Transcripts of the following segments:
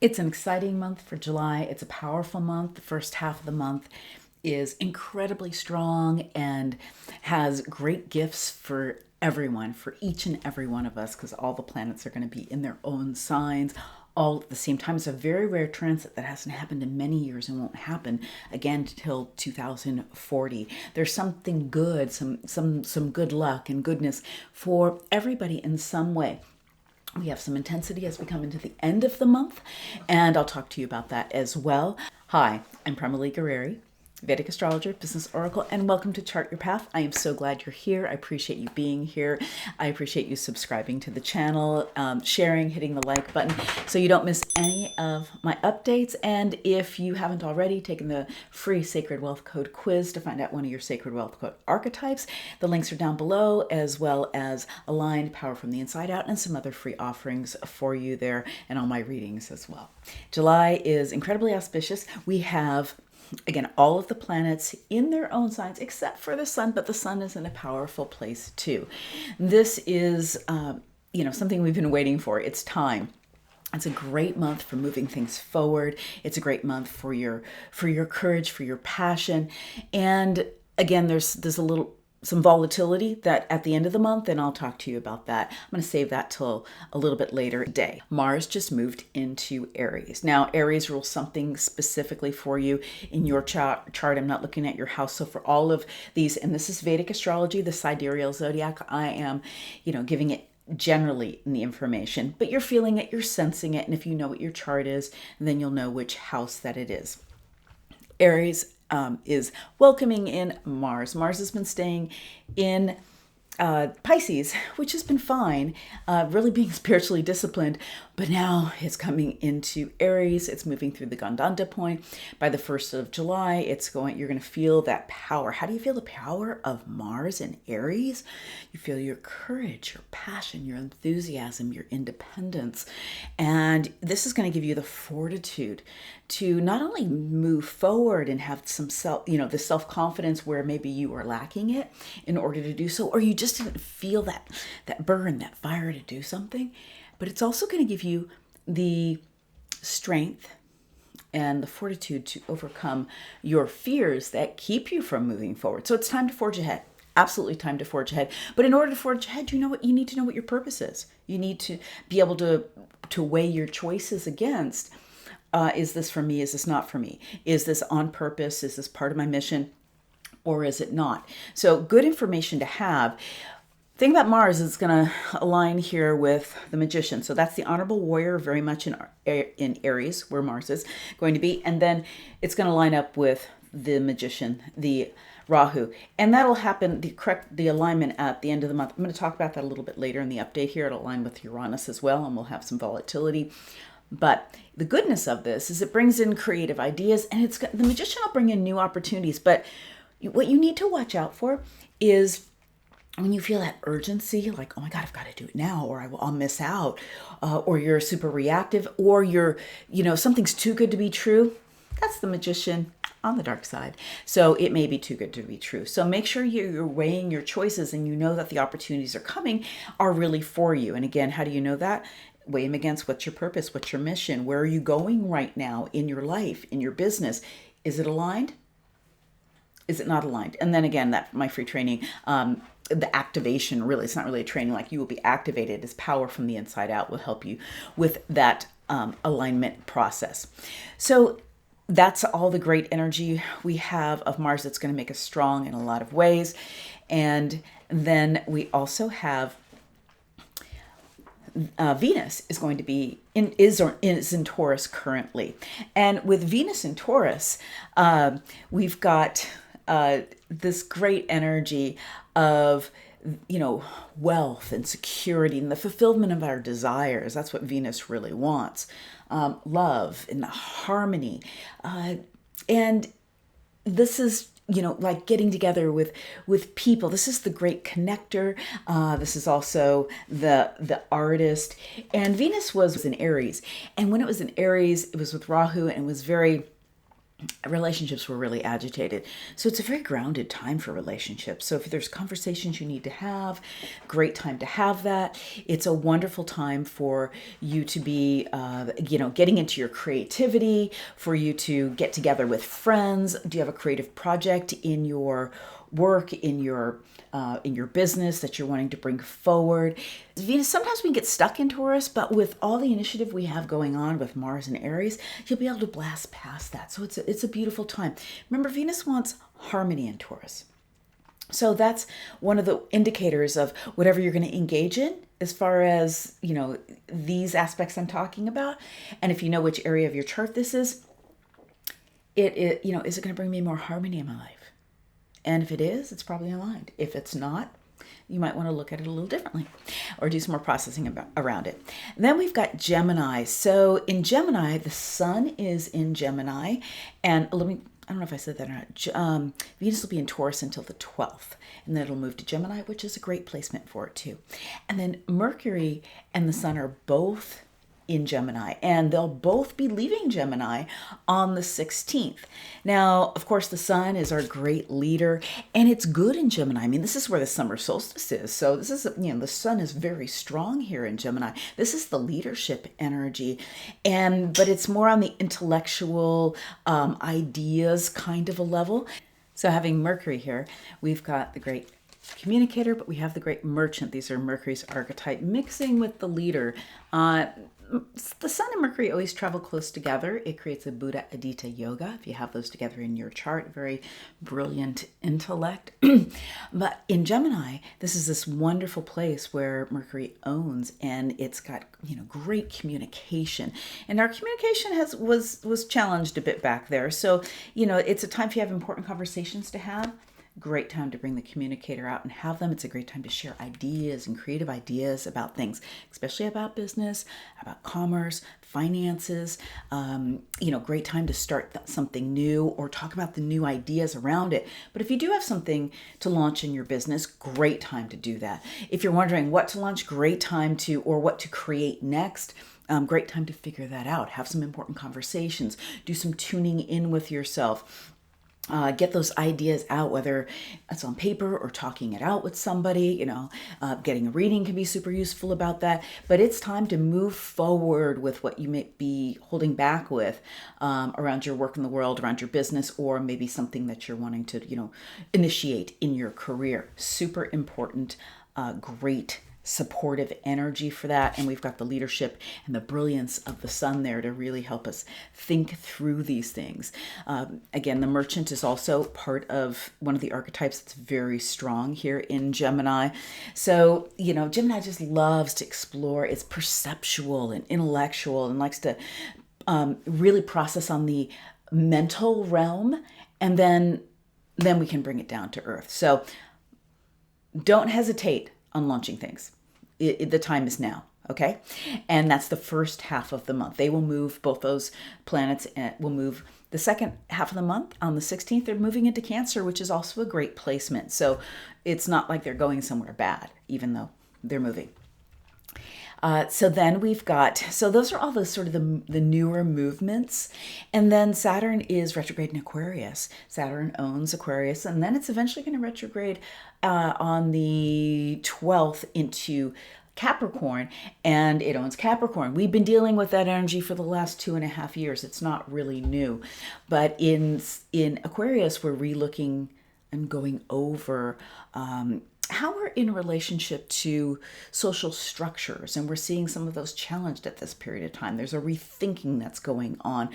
It's an exciting month for July. It's a powerful month. The first half of the month is incredibly strong and has great gifts for everyone, for each and every one of us, because all the planets are going to be in their own signs all at the same time. It's a very rare transit that hasn't happened in many years and won't happen again until 2040. There's something good, some good luck and goodness for everybody in some way. We have some intensity as we come into the end of the month, and I'll talk to you about that as well. Hi, I'm Prema Gurreri, Vedic astrologer, business oracle, and welcome to Chart Your Path. I am so glad you're here. I appreciate you being here. I appreciate you subscribing to the channel, sharing, hitting the like button so you don't miss any of my updates. And if you haven't already taken the free Sacred Wealth Code quiz to find out one of your Sacred Wealth Code archetypes, the links are down below, as well as Aligned, Power from the Inside Out, and some other free offerings for you there, and all my readings as well. July is incredibly auspicious. We have, again, all of the planets in their own signs except for the sun, but the sun is in a powerful place too. This is, something we've been waiting for. It's time. It's a great month for moving things forward. It's a great month for your courage, for your passion. And again, there's some volatility that at the end of the month, and I'll talk to you about that. I'm going to save that till a little bit later today. Mars just moved into Aries. Now, Aries rules something specifically for you in your chart. I'm not looking at your house. So for all of these, and this is Vedic astrology, the sidereal zodiac, I am, giving it generally in the information, but you're feeling it, you're sensing it. And if you know what your chart is, then you'll know which house that it is. Aries is welcoming in Mars. Mars has been staying in Pisces, which has been fine, really being spiritually disciplined, but now it's coming into Aries. It's moving through the Gandanta point. By the 1st of July, you're going to feel that power. How do you feel the power of Mars in Aries? You feel your courage, your passion, your enthusiasm, your independence. And this is going to give you the fortitude to not only move forward and have some the self-confidence where maybe you are lacking it in order to do so, or you just didn't feel that burn, that fire to do something, but it's also going to give you the strength and the fortitude to overcome your fears that keep you from moving forward. So it's time to forge ahead. Absolutely time to forge ahead. But in order to forge ahead, you need to know what your purpose is. You need to be able to weigh your choices against, is this for me? Is this not for me? Is this on purpose? Is this part of my mission? Or is it not? So good information to have. The thing about Mars is it's going to align here with the Magician. So that's the honorable warrior, very much in Aries, where Mars is going to be. And then it's going to line up with the Magician, the Rahu. And that'll happen, the alignment at the end of the month. I'm going to talk about that a little bit later in the update here. It'll align with Uranus as well, and we'll have some volatility. But the goodness of this is it brings in creative ideas, and the Magician will bring in new opportunities. But what you need to watch out for is when you feel that urgency, like, oh my God, I've got to do it now, or I'll miss out, or you're super reactive, or something's too good to be true. That's the Magician on the dark side. So it may be too good to be true. So make sure you're weighing your choices and you know that the opportunities are coming are really for you. And again, how do you know that? Weigh them against what's your purpose, what's your mission, where are you going right now in your life, in your business? Is it aligned? Is it not aligned? And then again, my free training, the activation, really, it's not really a training, like you will be activated as power from the inside out, will help you with that alignment process. So that's all the great energy we have of Mars that's going to make us strong in a lot of ways. And then we also have Venus is going to be is in Taurus currently. And with Venus in Taurus, we've got this great energy of wealth and security and the fulfillment of our desires. That's what Venus really wants. Love and harmony. And this is like getting together with people. This is the great connector. This is also the artist. And Venus was in Aries. And when it was in Aries, it was with Rahu, and it was very relationships were really agitated. So it's a very grounded time for relationships. So if there's conversations you need to have, great time to have that. It's a wonderful time for you to be, getting into your creativity, for you to get together with friends. Do you have a creative project in your work, in your business that you're wanting to bring forward? Venus, sometimes we can get stuck in Taurus, but with all the initiative we have going on with Mars and Aries, you'll be able to blast past that. So it's a beautiful time. Remember, Venus wants harmony in Taurus. So that's one of the indicators of whatever you're going to engage in as far as, these aspects I'm talking about. And if you know which area of your chart this is it is it going to bring me more harmony in my life? And if it is, it's probably aligned. If it's not, you might want to look at it a little differently or do some more processing around it. And then we've got Gemini. So in Gemini, the sun is in Gemini. And I don't know if I said that or not. Venus will be in Taurus until the 12th. And then it'll move to Gemini, which is a great placement for it too. And then Mercury and the sun are both in Gemini, and they'll both be leaving Gemini on the 16th. Now, of course, the sun is our great leader, and it's good in Gemini. I mean, this is where the summer solstice is. So this is, the sun is very strong here in Gemini. This is the leadership energy, but it's more on the intellectual ideas kind of a level. So having Mercury here, we've got the great communicator, but we have the great merchant. These are Mercury's archetype mixing with the leader. The sun and Mercury always travel close together. It creates a Buddha Adita yoga. If you have those together in your chart, very brilliant intellect. But in Gemini, this is this wonderful place where Mercury owns, and it's got great communication. And our communication was challenged a bit back there. So it's a time if you have important conversations to have. Great time to bring the communicator out and have them. It's a great time to share ideas and creative ideas about things, especially about business, about commerce, finances. Great time to start something new or talk about the new ideas around it. But if you do have something to launch in your business, great time to do that. If you're wondering what to launch, great time or what to create next. Great time to figure that out. Have some important conversations. Do some tuning in with yourself. Get those ideas out, whether it's on paper or talking it out with somebody. Getting a reading can be super useful about that. But it's time to move forward with what you may be holding back with around your work in the world, around your business, or maybe something that you're wanting to, initiate in your career. Super important, great supportive energy for that. And we've got the leadership and the brilliance of the sun there to really help us think through these things. Again, the merchant is also part of one of the archetypes that's very strong here in Gemini. So, Gemini just loves to explore. It's perceptual and intellectual and likes to really process on the mental realm. And then we can bring it down to earth. So don't hesitate on launching things. The time is now, okay? And that's the first half of the month. They will move, both those planets will move the second half of the month. On the 16th, they're moving into Cancer, which is also a great placement. So it's not like they're going somewhere bad, even though they're moving. So those are all the sort of the newer movements. And then Saturn is retrograde in Aquarius. Saturn owns Aquarius, and then it's eventually going to retrograde on the 12th into Capricorn, and it owns Capricorn. We've been dealing with that energy for the last 2.5 years. It's not really new. But in Aquarius, we're relooking and going over how we're in relationship to social structures, and we're seeing some of those challenged at this period of time. There's a rethinking that's going on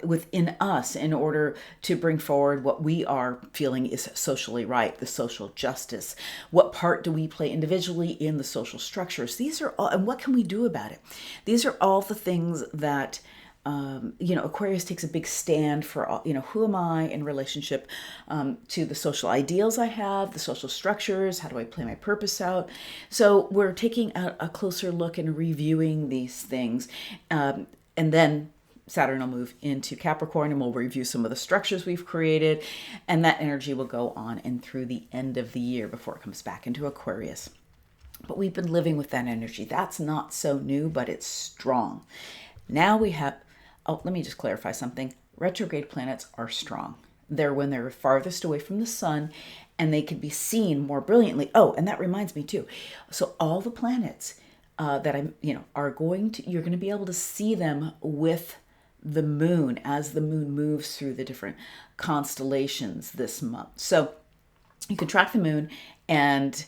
within us in order to bring forward what we are feeling is socially right, the social justice. What part do we play individually in the social structures? These are all, and what can we do about it? These are all the things that Aquarius takes a big stand for, who am I in relationship to the social ideals I have, the social structures, how do I play my purpose out? So we're taking a closer look and reviewing these things. And then Saturn will move into Capricorn, and we'll review some of the structures we've created. And that energy will go on and through the end of the year before it comes back into Aquarius. But we've been living with that energy. That's not so new, but it's strong. Now we have... Oh, let me just clarify something. Retrograde planets are strong. They're when they're farthest away from the sun and they can be seen more brilliantly. Oh, and that reminds me too. So all the planets that are you're going to be able to see them with the moon as the moon moves through the different constellations this month. So you can track the moon and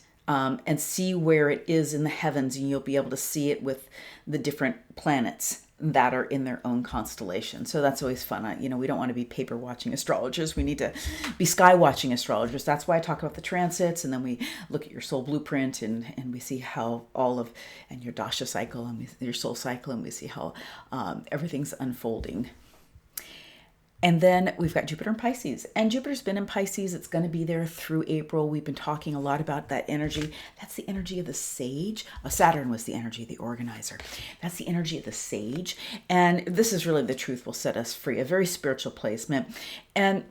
see where it is in the heavens, and you'll be able to see it with the different planets that are in their own constellation. So that's always fun. We don't want to be paper watching astrologers. We need to be sky watching astrologers. That's why I talk about the transits, and then we look at your soul blueprint and we see how and your dasha cycle and your soul cycle, and we see how everything's unfolding. And then we've got Jupiter in Pisces, and Jupiter's been in Pisces. It's going to be there through April. We've been talking a lot about that energy. That's the energy of the sage. Saturn was the energy of the organizer. That's the energy of the sage. And this is really the truth will set us free, a very spiritual placement. And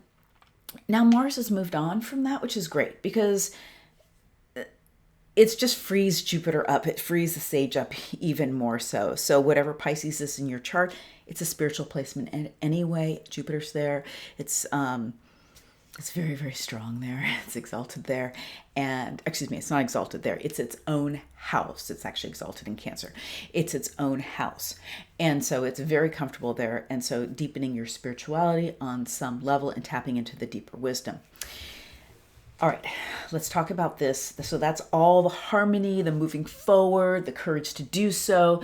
now Mars has moved on from that, which is great because it's just frees Jupiter up. It frees the sage up even more so. So whatever Pisces is in your chart, it's a spiritual placement. And anyway, Jupiter's there. It's very, very strong there. It's exalted there. And excuse me, it's not exalted there. It's its own house. It's actually exalted in Cancer. It's its own house. And so it's very comfortable there. And so deepening your spirituality on some level and tapping into the deeper wisdom. All right, let's talk about this. So that's all the harmony, the moving forward, the courage to do so.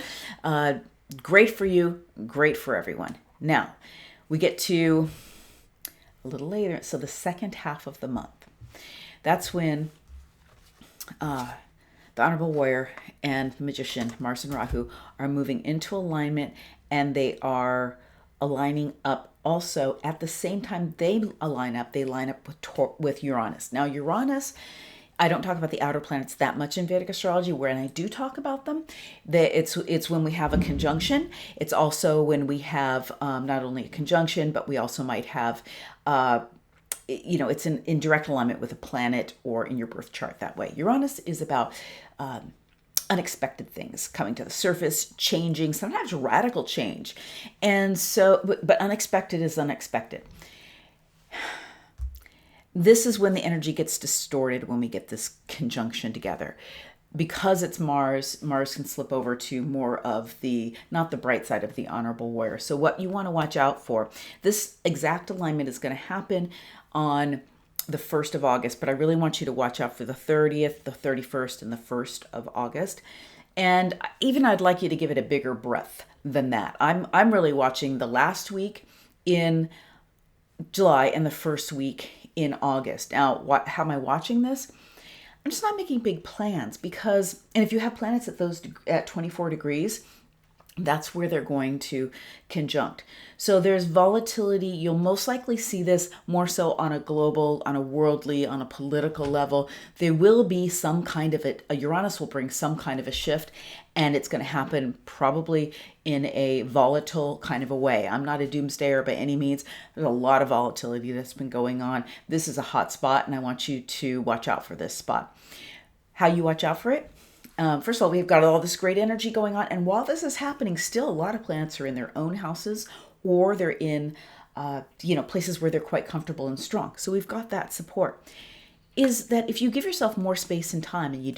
Great for you, great for everyone. Now, we get to a little later. So the second half of the month, that's when the Honorable Warrior and the Magician, Mars and Rahu, are moving into alignment, and they are aligning up also at the same time they line up with Uranus. Now Uranus, I don't talk about the outer planets that much in Vedic astrology. When I do talk about them, it's when we have a conjunction. It's also when we have not only a conjunction, but we also might have it's in direct alignment with a planet or in your birth chart that way. Uranus is about unexpected things coming to the surface, changing, sometimes radical change. And so, but unexpected is unexpected. This is when the energy gets distorted when we get this conjunction together. Because it's Mars can slip over to more of not the bright side of the Honorable Warrior. So what you want to watch out for, this exact alignment is going to happen on the 1st of August, but I really want you to watch out for the 30th, the 31st, and the 1st of August. And even I'd like you to give it a bigger breadth than that. I'm really watching the last week in July and the first week in August. Now, how am I watching this? I'm just not making big plans because, and if you have planets at 24 degrees, that's where they're going to conjunct. So there's volatility. You'll most likely see this more so on a global, on a worldly, on a political level. There will be some kind of Uranus will bring some kind of a shift, and it's going to happen probably in a volatile kind of a way. I'm not a doomsdayer by any means. There's a lot of volatility that's been going on. This is a hot spot, and I want you to watch out for this spot. How you watch out for it? First of all, we've got all this great energy going on. And while this is happening, still a lot of planets are in their own houses or they're in, places where they're quite comfortable and strong. So we've got that support. Is that if you give yourself more space and time and you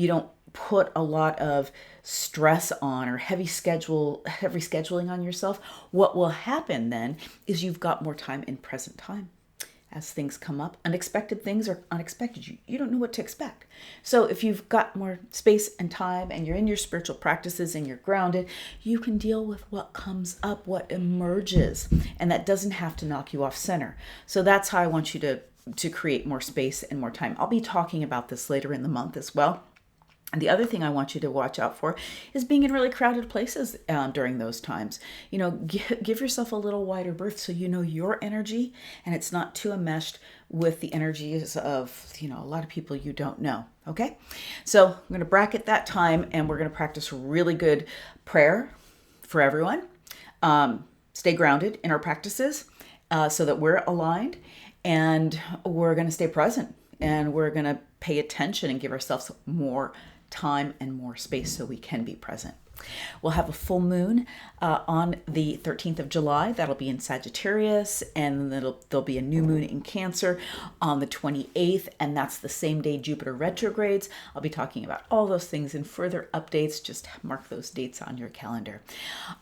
don't put a lot of stress on or heavy scheduling on yourself, what will happen then is you've got more time in present time. As things come up, unexpected things are unexpected. You don't know what to expect. So if you've got more space and time and you're in your spiritual practices and you're grounded, you can deal with what comes up, what emerges, and that doesn't have to knock you off center. So that's how I want you to create more space and more time. I'll be talking about this later in the month as well. And the other thing I want you to watch out for is being in really crowded places during those times. Give yourself a little wider berth so you know your energy and it's not too enmeshed with the energies of, a lot of people you don't know. Okay? So I'm going to bracket that time and we're going to practice really good prayer for everyone. Stay grounded in our practices so that we're aligned, and we're going to stay present, and we're going to pay attention and give ourselves more time and more space so we can be present. We'll have a full moon on the 13th of July. That'll be in Sagittarius, and there'll be a new moon in Cancer on the 28th, and that's the same day Jupiter retrogrades. I'll be talking about all those things in further updates. Just mark those dates on your calendar.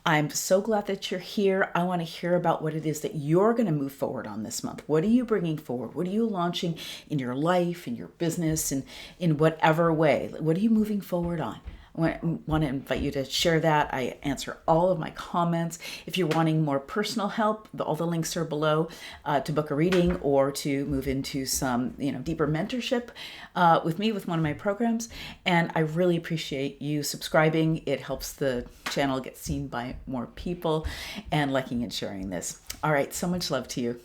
I'm so glad that you're here. I want to hear about what it is that you're going to move forward on this month. What are you bringing forward? What are you launching in your life, in your business, and in whatever way? What are you moving forward on? I want to invite you to share that. I answer all of my comments. If you're wanting more personal help, all the links are below to book a reading or to move into some, deeper mentorship with me with one of my programs. And I really appreciate you subscribing. It helps the channel get seen by more people and liking and sharing this. All right, so much love to you.